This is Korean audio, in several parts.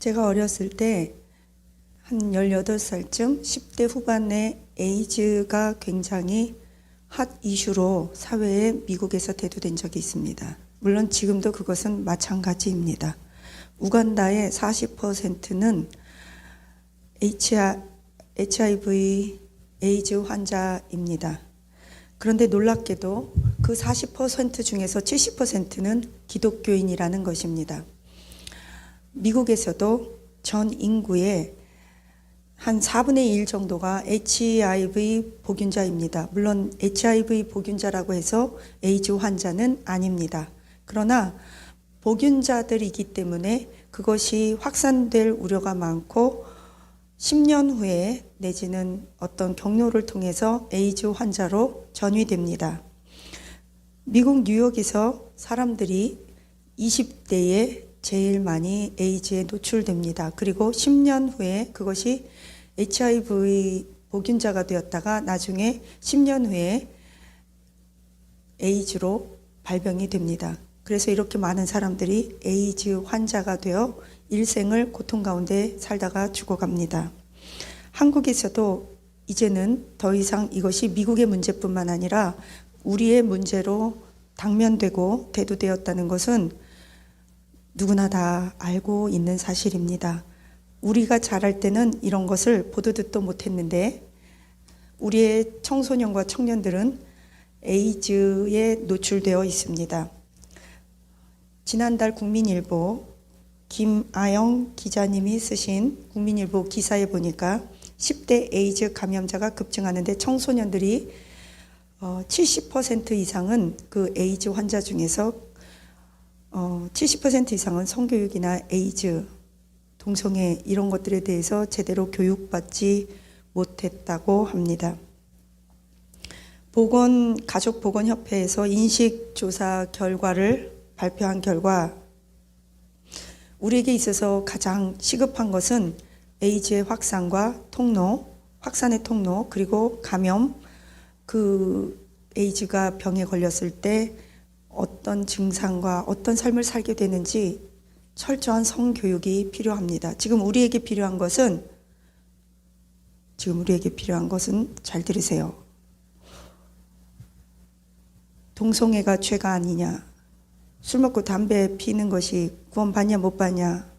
제가 어렸을 때 한 18살쯤 10대 후반에 에이즈가 굉장히 핫 이슈로 사회에 미국에서 대두된 적이 있습니다. 물론 지금도 그것은 마찬가지입니다. 우간다의 40%는 HIV 에이즈 환자입니다. 그런데 놀랍게도 그 40% 중에서 70%는 기독교인이라는 것입니다. 미국에서도 전 인구의 한 4분의 1 정도가 HIV 보균자입니다. 물론 HIV 보균자라고 해서 에이즈 환자는 아닙니다. 그러나 보균자들이기 때문에 그것이 확산될 우려가 많고 10년 후에 내지는 어떤 경로를 통해서 에이즈 환자로 전이됩니다. 미국 뉴욕에서 사람들이 20대에 제일 많이 에이즈에 노출됩니다. 그리고 10년 후에 그것이 HIV 보균자가 되었다가 나중에 10년 후에 에이즈로 발병이 됩니다. 그래서 이렇게 많은 사람들이 에이즈 환자가 되어 일생을 고통 가운데 살다가 죽어갑니다. 한국에서도 이제는 더 이상 이것이 미국의 문제뿐만 아니라 우리의 문제로 당면되고 대두되었다는 것은 누구나 다 알고 있는 사실입니다. 우리가 자랄 때는 이런 것을 보도 듣도 못했는데 우리의 청소년과 청년들은 에이즈에 노출되어 있습니다. 지난달 국민일보 김아영 기자님이 쓰신 국민일보 기사에 보니까 10대 에이즈 감염자가 급증하는데 청소년들이 70% 이상은 그 에이즈 환자 중에서 70% 이상은 성교육이나 에이즈, 동성애 이런 것들에 대해서 제대로 교육받지 못했다고 합니다. 가족보건협회에서 인식조사 결과를 발표한 결과 우리에게 있어서 가장 시급한 것은 에이즈의 확산과 확산의 통로, 그리고 감염, 그 에이즈가 병에 걸렸을 때 어떤 증상과 어떤 삶을 살게 되는지 철저한 성교육이 필요합니다. 지금 우리에게 필요한 것은 잘 들으세요. 동성애가 죄가 아니냐, 술 먹고 담배 피는 것이 구원 받냐 못 받냐,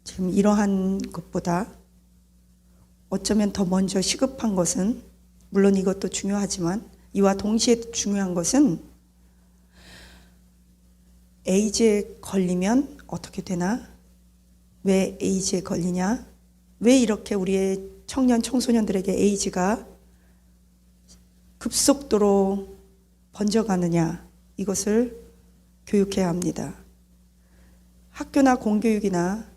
지금 이러한 것보다 어쩌면 더 먼저 시급한 것은, 물론 이것도 중요하지만 이와 동시에 중요한 것은 에이즈에 걸리면 어떻게 되나? 왜 에이즈에 걸리냐? 왜 이렇게 우리의 청소년들에게 에이즈가 급속도로 번져가느냐? 이것을 교육해야 합니다. 학교나 공교육이나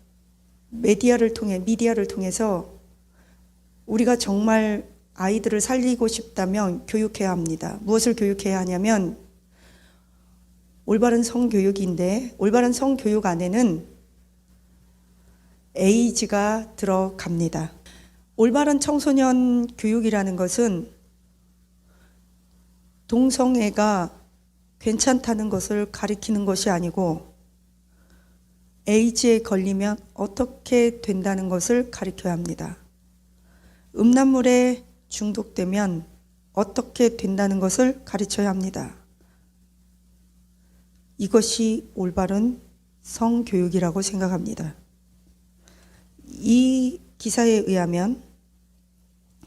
미디어를 통해서 우리가 정말 아이들을 살리고 싶다면 교육해야 합니다. 무엇을 교육해야 하냐면 올바른 성교육인데, 올바른 성교육 안에는 에이즈가 들어갑니다. 올바른 청소년 교육이라는 것은 동성애가 괜찮다는 것을 가리키는 것이 아니고 에이즈에 걸리면 어떻게 된다는 것을 가리켜야 합니다. 음란물에 중독되면 어떻게 된다는 것을 가르쳐야 합니다. 이것이 올바른 성교육이라고 생각합니다. 이 기사에 의하면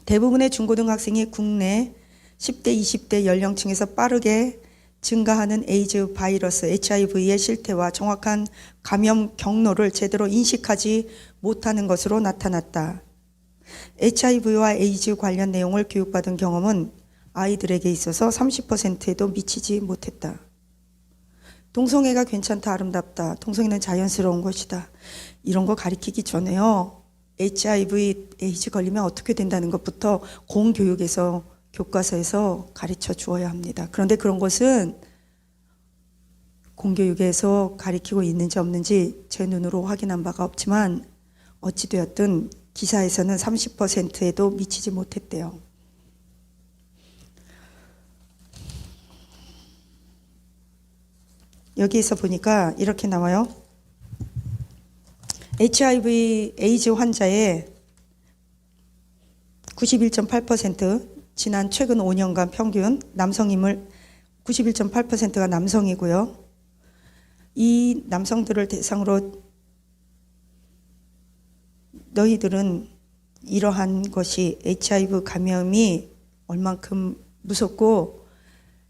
대부분의 중고등학생이 국내 10대, 20대 연령층에서 빠르게 증가하는 에이즈 바이러스 HIV의 실태와 정확한 감염 경로를 제대로 인식하지 못하는 것으로 나타났다. HIV와 에이즈 관련 내용을 교육받은 경험은 아이들에게 있어서 30%에도 미치지 못했다. 동성애가 괜찮다, 아름답다, 동성애는 자연스러운 것이다, 이런 거 가리키기 전에요, HIV, 에이즈 걸리면 어떻게 된다는 것부터 공교육에서, 교과서에서 가르쳐 주어야 합니다. 그런데 그런 것은 공교육에서 가르치고 있는지 없는지 제 눈으로 확인한 바가 없지만 어찌되었든 기사에서는 30%에도 미치지 못했대요. 여기에서 보니까 이렇게 나와요. HIV 에이즈 환자의 91.8% 지난 최근 5년간 평균 남성임을 91.8%가 남성이고요. 이 남성들을 대상으로 너희들은 이러한 것이 HIV 감염이 얼만큼 무섭고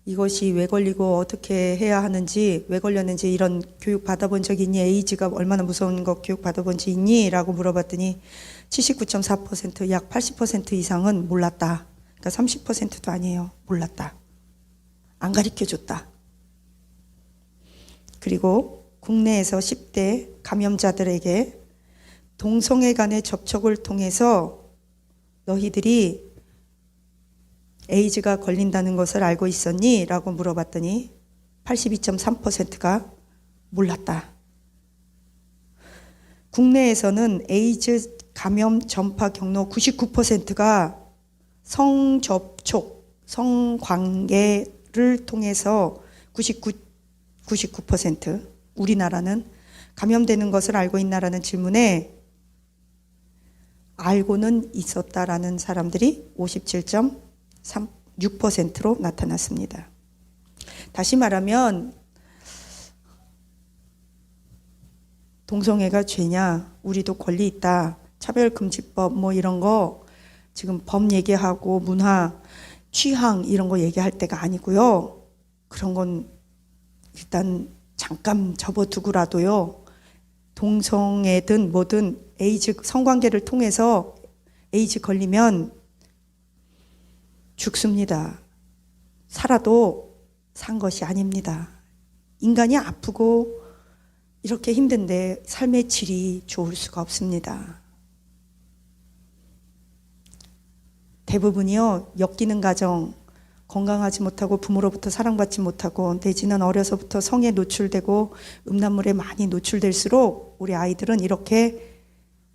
이것이 왜 걸리고 어떻게 해야 하는지, 왜 걸렸는지 이런 교육 받아본 적이 있니? 에이즈가 얼마나 무서운 거 교육 받아본 적 있니? 라고 물어봤더니 79.4%, 약 80% 이상은 몰랐다. 그러니까 30%도 아니에요. 몰랐다. 안 가르쳐줬다. 그리고 국내에서 10대 감염자들에게 동성애 간의 접촉을 통해서 너희들이 에이즈가 걸린다는 것을 알고 있었니? 라고 물어봤더니 82.3%가 몰랐다. 국내에서는 에이즈 감염 전파 경로 99%가 성접촉, 성관계를 통해서 99%, 우리나라는 감염되는 것을 알고 있나라는 질문에 알고는 있었다라는 사람들이 57.6%로 나타났습니다. 다시 말하면 동성애가 죄냐, 우리도 권리 있다, 차별금지법 뭐 이런 거 지금 법 얘기하고 문화, 취향 이런 거 얘기할 때가 아니고요. 그런 건 일단 잠깐 접어두고라도요. 동성애든 뭐든 에이즈 성관계를 통해서 에이즈 걸리면 죽습니다. 살아도 산 것이 아닙니다. 인간이 아프고 이렇게 힘든데 삶의 질이 좋을 수가 없습니다. 대부분이요, 엮이는 가정, 건강하지 못하고 부모로부터 사랑받지 못하고 내지는 어려서부터 성에 노출되고 음란물에 많이 노출될수록 우리 아이들은 이렇게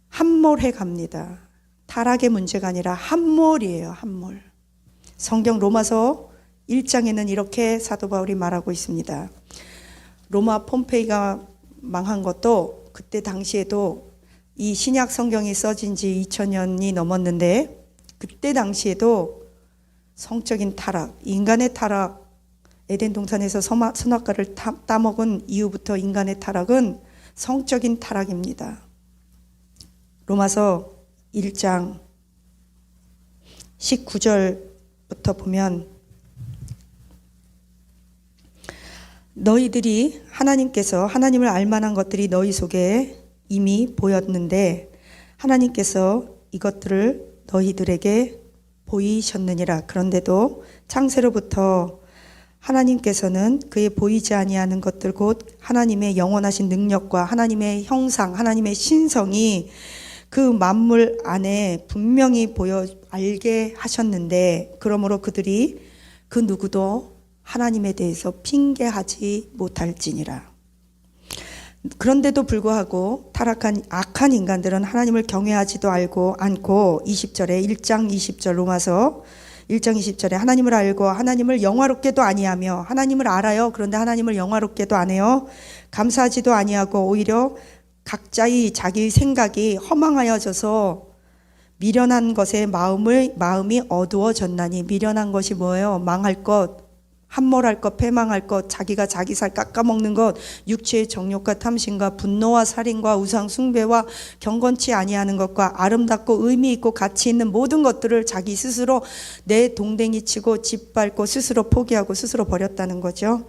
함몰해 갑니다. 타락의 문제가 아니라 함몰이에요. 함몰. 성경 로마서 1장에는 이렇게 사도 바울이 말하고 있습니다. 로마 폼페이가 망한 것도 그때 당시에도 이 신약 성경이 써진 지 2000년이 넘었는데 그때 당시에도 성적인 타락, 인간의 타락, 에덴 동산에서 선악과를 따먹은 이후부터 인간의 타락은 성적인 타락입니다. 로마서 1장 19절부터 보면 너희들이 하나님께서 하나님을 알 만한 것들이 너희 속에 이미 보였는데 하나님께서 이것들을 너희들에게 보이셨느니라. 그런데도 창세로부터 하나님께서는 그의 보이지 아니하는 것들 곧 하나님의 영원하신 능력과 하나님의 형상, 하나님의 신성이 그 만물 안에 분명히 보여 알게 하셨는데 그러므로 그들이 그 누구도 하나님에 대해서 핑계하지 못할지니라. 그런데도 불구하고 타락한 악한 인간들은 하나님을 경외하지도 않고 20절에 1장 20절 로마서 1장 20절에 하나님을 알고 하나님을 영화롭게도 아니하며 하나님을 알아요. 그런데 하나님을 영화롭게도 안 해요. 감사하지도 아니하고 오히려 각자의 자기 생각이 허망하여져서 미련한 것에 마음이 어두워졌나니 미련한 것이 뭐예요? 망할 것, 함몰할 것, 패망할 것, 자기가 자기 살 깎아먹는 것, 육체의 정욕과 탐심과 분노와 살인과 우상 숭배와 경건치 아니하는 것과 아름답고 의미 있고 가치 있는 모든 것들을 자기 스스로 내 동댕이 치고 짓밟고 스스로 포기하고 스스로 버렸다는 거죠.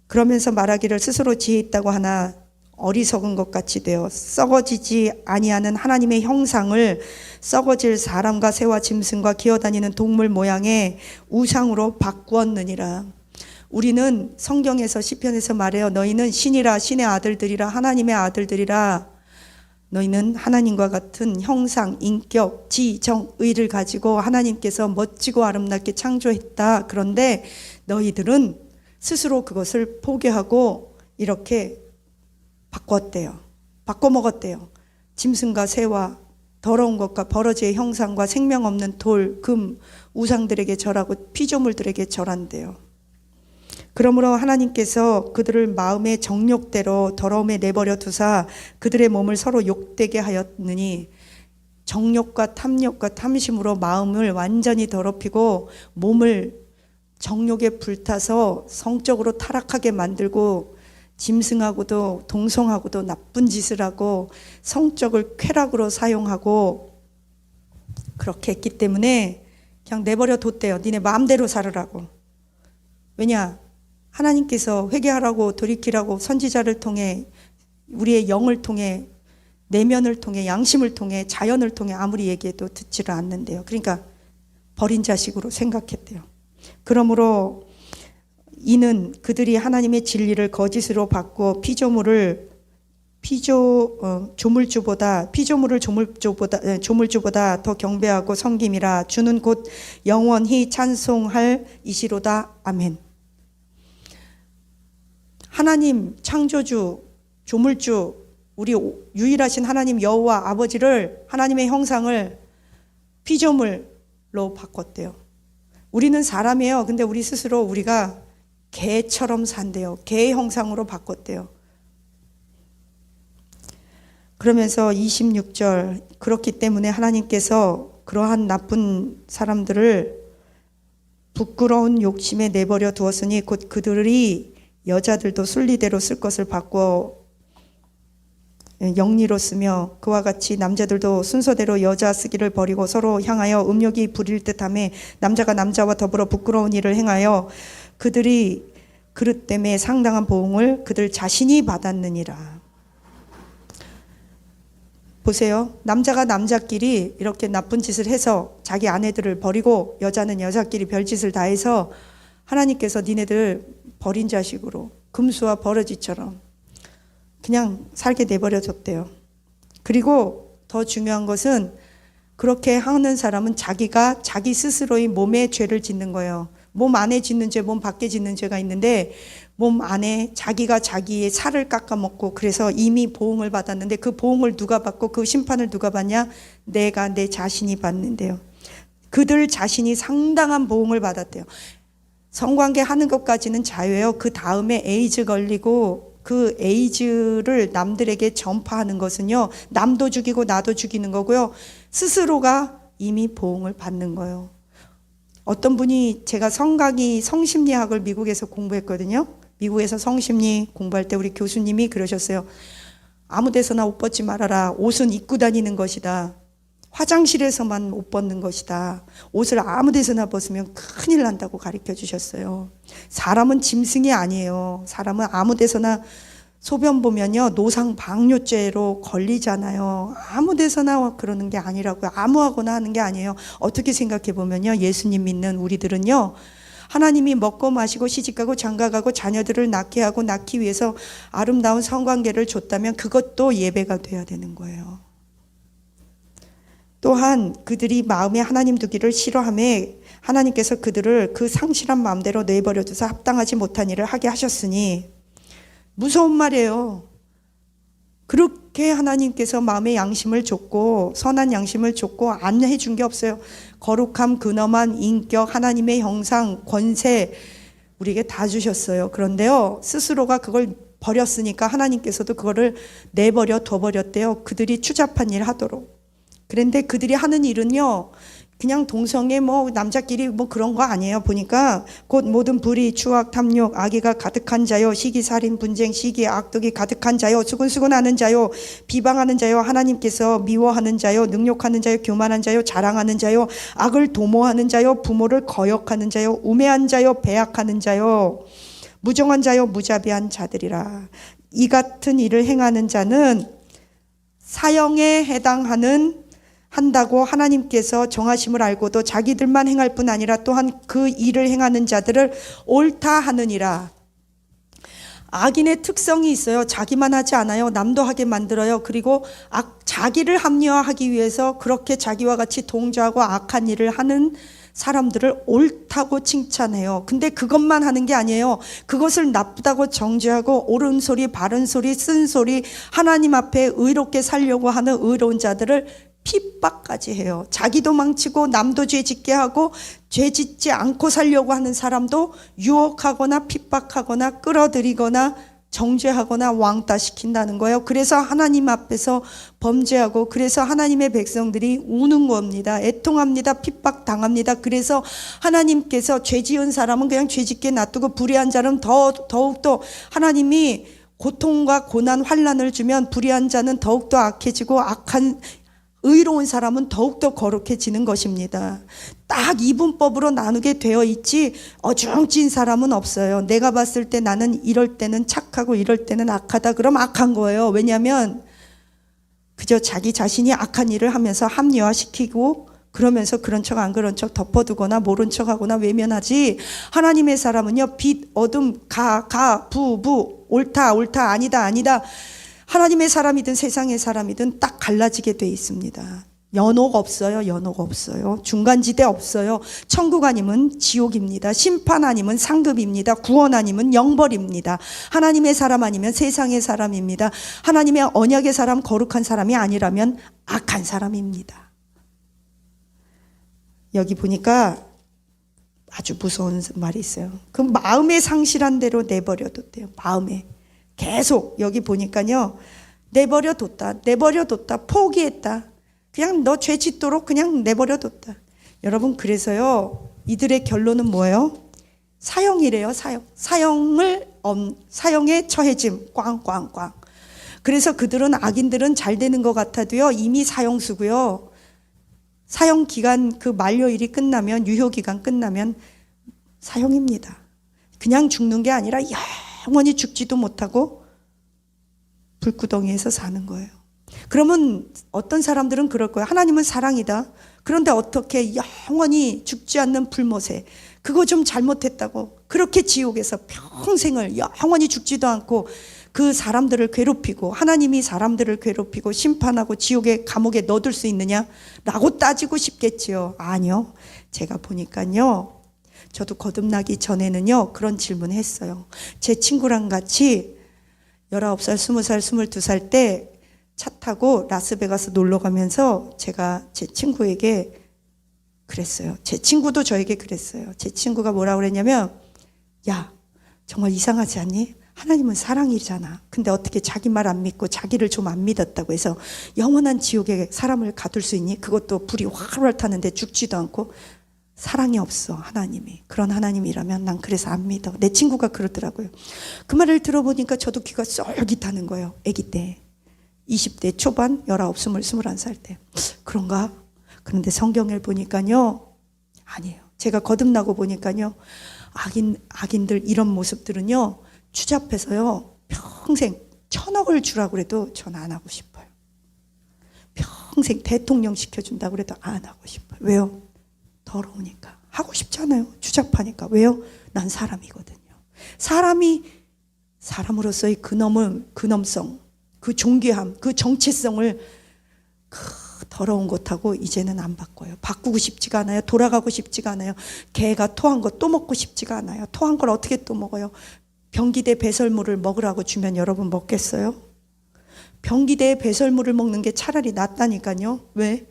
그러면서 말하기를 스스로 지혜 있다고 하나 어리석은 것 같이 되어 썩어지지 아니하는 하나님의 형상을 썩어질 사람과 새와 짐승과 기어다니는 동물 모양의 우상으로 바꾸었느니라. 우리는 성경에서 시편에서 말해요. 너희는 신이라 신의 아들들이라 하나님의 아들들이라. 너희는 하나님과 같은 형상, 인격, 지, 정, 의를 가지고 하나님께서 멋지고 아름답게 창조했다. 그런데 너희들은 스스로 그것을 포기하고 이렇게 바꿨대요. 바꿔먹었대요. 짐승과 새와 더러운 것과 버러지의 형상과 생명 없는 돌, 금, 우상들에게 절하고 피조물들에게 절한대요. 그러므로 하나님께서 그들을 마음의 정욕대로 더러움에 내버려 두사 그들의 몸을 서로 욕되게 하였느니, 정욕과 탐욕과 탐심으로 마음을 완전히 더럽히고 몸을 정욕에 불타서 성적으로 타락하게 만들고 짐승하고도 동성하고도 나쁜 짓을 하고 성적을 쾌락으로 사용하고 그렇게 했기 때문에 그냥 내버려 뒀대요. 니네 마음대로 살으라고. 왜냐? 하나님께서 회개하라고 돌이키라고 선지자를 통해, 우리의 영을 통해, 내면을 통해, 양심을 통해, 자연을 통해 아무리 얘기해도 듣지를 않는데요. 그러니까 버린 자식으로 생각했대요. 그러므로 이는 그들이 하나님의 진리를 거짓으로 바꾸어 조물주보다 더 경배하고 섬김이라. 주는 곧 영원히 찬송할 이시로다. 아멘. 하나님 창조주, 조물주, 우리 유일하신 하나님 여호와 아버지를, 하나님의 형상을 피조물로 바꿨대요. 우리는 사람이에요. 근데 우리 스스로 우리가 개처럼 산대요. 개의 형상으로 바꿨대요. 그러면서 26절, 그렇기 때문에 하나님께서 그러한 나쁜 사람들을 부끄러운 욕심에 내버려 두었으니 곧 그들이 여자들도 순리대로 쓸 것을 바꾸어 영리로 쓰며, 그와 같이 남자들도 순서대로 여자 쓰기를 버리고 서로 향하여 음욕이 부릴 듯하며 남자가 남자와 더불어 부끄러운 일을 행하여 그들이 그릇 때문에 상당한 보응을 그들 자신이 받았느니라. 보세요. 남자가 남자끼리 이렇게 나쁜 짓을 해서 자기 아내들을 버리고 여자는 여자끼리 별짓을 다 해서 하나님께서 니네들 버린 자식으로 금수와 버러지처럼 그냥 살게 내버려 뒀대요. 그리고 더 중요한 것은 그렇게 하는 사람은 자기가 자기 스스로의 몸에 죄를 짓는 거예요. 몸 안에 짓는 죄, 몸 밖에 짓는 죄가 있는데 몸 안에 자기가 자기의 살을 깎아먹고 그래서 이미 보응을 받았는데 그 보응을 누가 받고 그 심판을 누가 받냐? 내가 내 자신이 받는데요. 그들 자신이 상당한 보응을 받았대요. 성관계 하는 것까지는 자유예요. 그 다음에 에이즈 걸리고 그 에이즈를 남들에게 전파하는 것은요, 남도 죽이고 나도 죽이는 거고요, 스스로가 이미 보응을 받는 거예요. 어떤 분이, 제가 성심리학을 미국에서 공부했거든요. 미국에서 성심리 공부할 때 우리 교수님이 그러셨어요. 아무 데서나 옷 벗지 말아라. 옷은 입고 다니는 것이다. 화장실에서만 옷 벗는 것이다. 옷을 아무 데서나 벗으면 큰일 난다고 가르쳐 주셨어요. 사람은 짐승이 아니에요. 사람은 아무 데서나 소변 보면요, 노상방뇨죄로 걸리잖아요. 아무 데서나 그러는 게 아니라고요. 아무하거나 하는 게 아니에요. 어떻게 생각해 보면요, 예수님 믿는 우리들은요, 하나님이 먹고 마시고 시집가고 장가가고 자녀들을 낳게 하고 낳기 위해서 아름다운 성관계를 줬다면 그것도 예배가 돼야 되는 거예요. 또한 그들이 마음에 하나님 두기를 싫어하며 하나님께서 그들을 그 상실한 마음대로 내버려 두사 합당하지 못한 일을 하게 하셨으니, 무서운 말이에요. 그렇게 하나님께서 마음의 양심을 줬고 선한 양심을 줬고 안 해준 게 없어요. 거룩함, 근엄한 인격, 하나님의 형상, 권세 우리에게 다 주셨어요. 그런데요, 스스로가 그걸 버렸으니까 하나님께서도 그거를 내버려 둬버렸대요. 그들이 추잡한 일 하도록. 그런데 그들이 하는 일은요, 그냥 동성애 남자끼리 그런 거 아니에요. 보니까 곧 모든 불의, 추악, 탐욕, 악의가 가득한 자요, 시기, 살인, 분쟁, 시기, 악독이 가득한 자요, 수근수근하는 자요, 비방하는 자요, 하나님께서 미워하는 자요, 능욕하는 자요, 교만한 자요, 자랑하는 자요, 악을 도모하는 자요, 부모를 거역하는 자요, 우매한 자요, 배약하는 자요, 무정한 자요, 무자비한 자들이라. 이 같은 일을 행하는 자는 사형에 한다고 하나님께서 정하심을 알고도 자기들만 행할 뿐 아니라 또한 그 일을 행하는 자들을 옳다 하느니라. 악인의 특성이 있어요. 자기만 하지 않아요. 남도 하게 만들어요. 그리고 자기를 합리화하기 위해서 그렇게 자기와 같이 동조하고 악한 일을 하는 사람들을 옳다고 칭찬해요. 근데 그것만 하는 게 아니에요. 그것을 나쁘다고 정죄하고 옳은 소리, 바른 소리, 쓴 소리, 하나님 앞에 의롭게 살려고 하는 의로운 자들을 핍박까지 해요. 자기도 망치고 남도 죄 짓게 하고 죄 짓지 않고 살려고 하는 사람도 유혹하거나 핍박하거나 끌어들이거나 정죄하거나 왕따시킨다는 거예요. 그래서 하나님 앞에서 범죄하고, 그래서 하나님의 백성들이 우는 겁니다. 애통합니다. 핍박당합니다. 그래서 하나님께서 죄 지은 사람은 그냥 죄 짓게 놔두고 불의한 자는 더욱더 하나님이 고통과 고난 환난을 주면 불의한 자는 더욱더 악해지고 의로운 사람은 더욱더 거룩해지는 것입니다. 딱 이분법으로 나누게 되어 있지 어중찐 사람은 없어요. 내가 봤을 때 나는 이럴 때는 착하고 이럴 때는 악하다. 그럼 악한 거예요. 왜냐하면 그저 자기 자신이 악한 일을 하면서 합리화시키고 그러면서 그런 척 안 그런 척 덮어두거나 모른 척하거나 외면하지, 하나님의 사람은요, 빛, 어둠, 부, 옳다 아니다 하나님의 사람이든 세상의 사람이든 딱 갈라지게 돼 있습니다. 연옥 없어요. 중간지대 없어요. 천국 아니면 지옥입니다. 심판 아니면 상급입니다. 구원 아니면 영벌입니다. 하나님의 사람 아니면 세상의 사람입니다. 하나님의 언약의 사람, 거룩한 사람이 아니라면 악한 사람입니다. 여기 보니까 아주 무서운 말이 있어요. 그 마음에 상실한 대로 내버려도 돼요. 마음에. 계속 여기 보니까요, 내버려뒀다, 포기했다. 그냥 너 죄 짓도록 그냥 내버려뒀다. 여러분, 그래서요, 이들의 결론은 뭐예요? 사형이래요. 사형에 처해짐. 꽝꽝꽝. 그래서 그들은, 악인들은 잘 되는 것 같아도요, 이미 사형수고요. 사형기간, 그 만료일이 끝나면, 유효기간 끝나면 사형입니다. 그냥 죽는 게 아니라 영원히 죽지도 못하고 불구덩이에서 사는 거예요. 그러면 어떤 사람들은 그럴 거예요. 하나님은 사랑이다. 그런데 어떻게 영원히 죽지 않는 불못에, 그거 좀 잘못했다고 그렇게 지옥에서 평생을 영원히 죽지도 않고 그 사람들을 괴롭히고, 하나님이 사람들을 괴롭히고 심판하고 지옥의 감옥에 넣어둘 수 있느냐라고 따지고 싶겠지요. 아니요. 제가 보니까요, 저도 거듭나기 전에는요, 그런 질문 했어요. 제 친구랑 같이 19살, 20살, 22살 때 차 타고 라스베가스 놀러 가면서 제가 제 친구에게 그랬어요. 제 친구도 저에게 그랬어요. 제 친구가 뭐라고 그랬냐면, 야, 정말 이상하지 않니? 하나님은 사랑이잖아. 근데 어떻게 자기 말 안 믿고 자기를 좀 안 믿었다고 해서 영원한 지옥에 사람을 가둘 수 있니? 그것도 불이 활활 타는데 죽지도 않고. 사랑이 없어, 하나님이. 그런 하나님이라면 난 그래서 안 믿어. 내 친구가 그러더라고요. 그 말을 들어보니까 저도 귀가 쏠깃하는 거예요. 아기 때. 20대 초반, 19, 20, 21살 때. 그런가? 그런데 성경을 보니까요, 아니에요. 제가 거듭나고 보니까요, 악인들 이런 모습들은요, 추잡해서요, 평생 1,000억을 주라고 그래도 전 안 하고 싶어요. 평생 대통령 시켜준다고 그래도 안 하고 싶어요. 왜요? 더러우니까. 하고 싶잖아요. 추잡하니까. 왜요? 난 사람이거든요. 사람이 사람으로서의 근엄성, 그 존귀함, 그 정체성을 그 더러운 것하고 이제는 안 바꿔요. 바꾸고 싶지가 않아요. 돌아가고 싶지가 않아요. 개가 토한 거 또 먹고 싶지가 않아요. 토한 걸 어떻게 또 먹어요? 변기대 배설물을 먹으라고 주면 여러분 먹겠어요? 변기대에 배설물을 먹는 게 차라리 낫다니까요. 왜?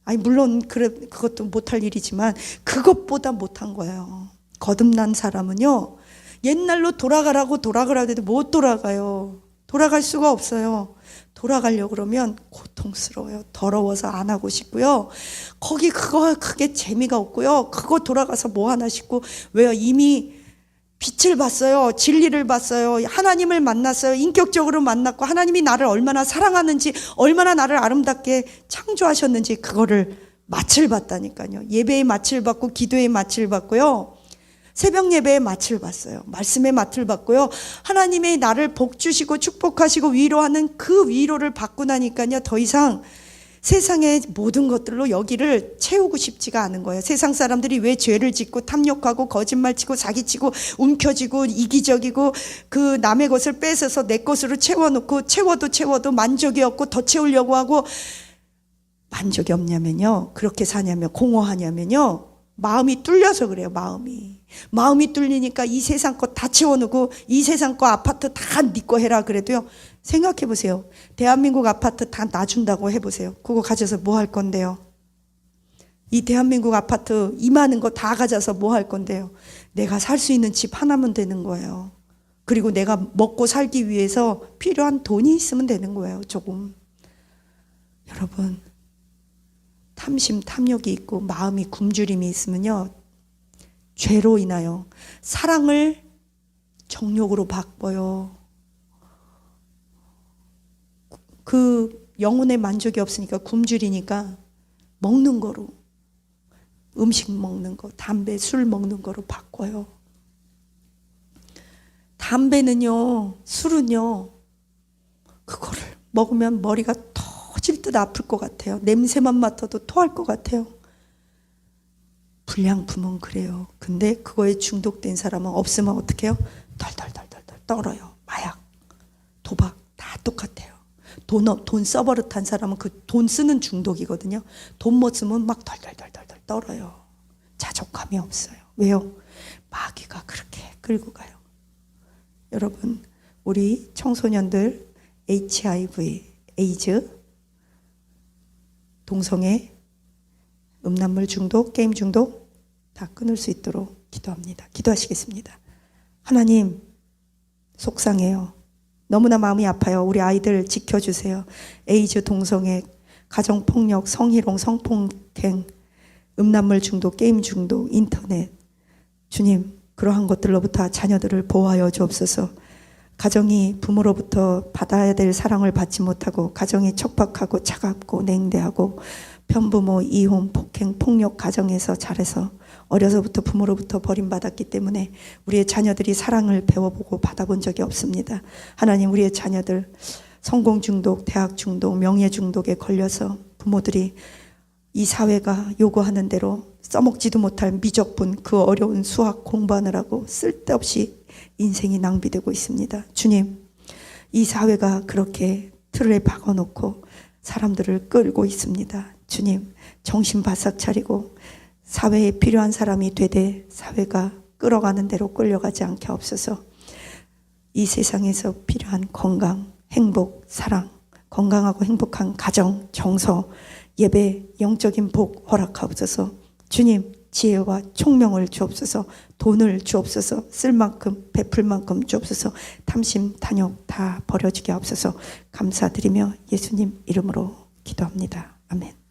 아니, 물론 그것도 못할 일이지만 그것보다 못한 거예요. 거듭난 사람은요, 옛날로 돌아가라고 해도 못 돌아가요. 돌아갈 수가 없어요. 돌아가려고 그러면 고통스러워요. 더러워서 안 하고 싶고요. 거기 그거 크게 재미가 없고요. 그거 돌아가서 뭐 하나 싶고. 왜요? 이미 빛을 봤어요. 진리를 봤어요. 하나님을 만났어요. 인격적으로 만났고, 하나님이 나를 얼마나 사랑하는지, 얼마나 나를 아름답게 창조하셨는지 그거를 맛을 봤다니까요. 예배의 맛을 봤고, 기도의 맛을 봤고요. 새벽 예배의 맛을 봤어요. 말씀의 맛을 봤고요. 하나님의 나를 복 주시고 축복하시고 위로하는 그 위로를 받고 나니까요, 더 이상 세상의 모든 것들로 여기를 채우고 싶지가 않은 거예요. 세상 사람들이 왜 죄를 짓고 탐욕하고 거짓말치고 사기치고 움켜쥐고 이기적이고 그 남의 것을 뺏어서 내 것으로 채워놓고 채워도 만족이 없고 더 채우려고 하고, 만족이 없냐면요, 그렇게 사냐면, 공허하냐면요, 마음이 뚫려서 그래요. 마음이 뚫리니까 이 세상 거 다 채워놓고, 이 세상 거 아파트 다 네 거 해라 그래도요, 생각해 보세요. 대한민국 아파트 다 놔준다고 해보세요. 그거 가져서 뭐 할 건데요? 이 대한민국 아파트 이 많은 거 다 가져서 뭐 할 건데요? 내가 살 수 있는 집 하나면 되는 거예요. 그리고 내가 먹고 살기 위해서 필요한 돈이 있으면 되는 거예요. 조금. 여러분, 탐심, 탐욕이 있고 마음이 굶주림이 있으면요, 죄로 인하여 사랑을 정욕으로 바꿔요. 그 영혼의 만족이 없으니까 굶주리니까 먹는 거로, 음식 먹는 거, 담배, 술 먹는 거로 바꿔요. 담배는요, 술은요, 그거를 먹으면 머리가 터질 듯 아플 것 같아요. 냄새만 맡아도 토할 것 같아요. 불량품은 그래요. 근데 그거에 중독된 사람은 없으면 어떻게 해요? 덜덜덜덜 떨어요. 마약, 도박 다 똑같아요. 돈 써버릇한 사람은 그 돈 쓰는 중독이거든요. 돈 못 쓰면 막 덜덜덜덜 떨어요. 자족감이 없어요. 왜요? 마귀가 그렇게 끌고 가요. 여러분, 우리 청소년들 HIV, 에이즈, 동성애, 음란물 중독, 게임 중독 다 끊을 수 있도록 기도합니다. 기도하시겠습니다. 하나님, 속상해요. 너무나 마음이 아파요. 우리 아이들 지켜주세요. 에이즈, 동성애, 가정폭력, 성희롱, 성폭행, 음란물 중독, 게임 중독, 인터넷. 주님, 그러한 것들로부터 자녀들을 보호하여 주옵소서. 가정이 부모로부터 받아야 될 사랑을 받지 못하고, 가정이 척박하고 차갑고 냉대하고, 편부모, 이혼, 폭행, 폭력 가정에서 자라서 어려서부터 부모로부터 버림받았기 때문에 우리의 자녀들이 사랑을 배워보고 받아본 적이 없습니다. 하나님, 우리의 자녀들 성공 중독, 대학 중독, 명예 중독에 걸려서 부모들이 이 사회가 요구하는 대로 써먹지도 못할 미적분, 그 어려운 수학 공부하느라고 쓸데없이 인생이 낭비되고 있습니다. 주님, 이 사회가 그렇게 틀에 박아놓고 사람들을 끌고 있습니다. 주님, 정신 바싹 차리고 사회에 필요한 사람이 되되 사회가 끌어가는 대로 끌려가지 않게 하옵소서. 이 세상에서 필요한 건강, 행복, 사랑, 건강하고 행복한 가정, 정서, 예배, 영적인 복 허락하옵소서. 주님, 지혜와 총명을 주옵소서. 돈을 주옵소서. 쓸 만큼 베풀 만큼 주옵소서. 탐심, 탐욕 다 버려지게 하옵소서. 감사드리며 예수님 이름으로 기도합니다. 아멘.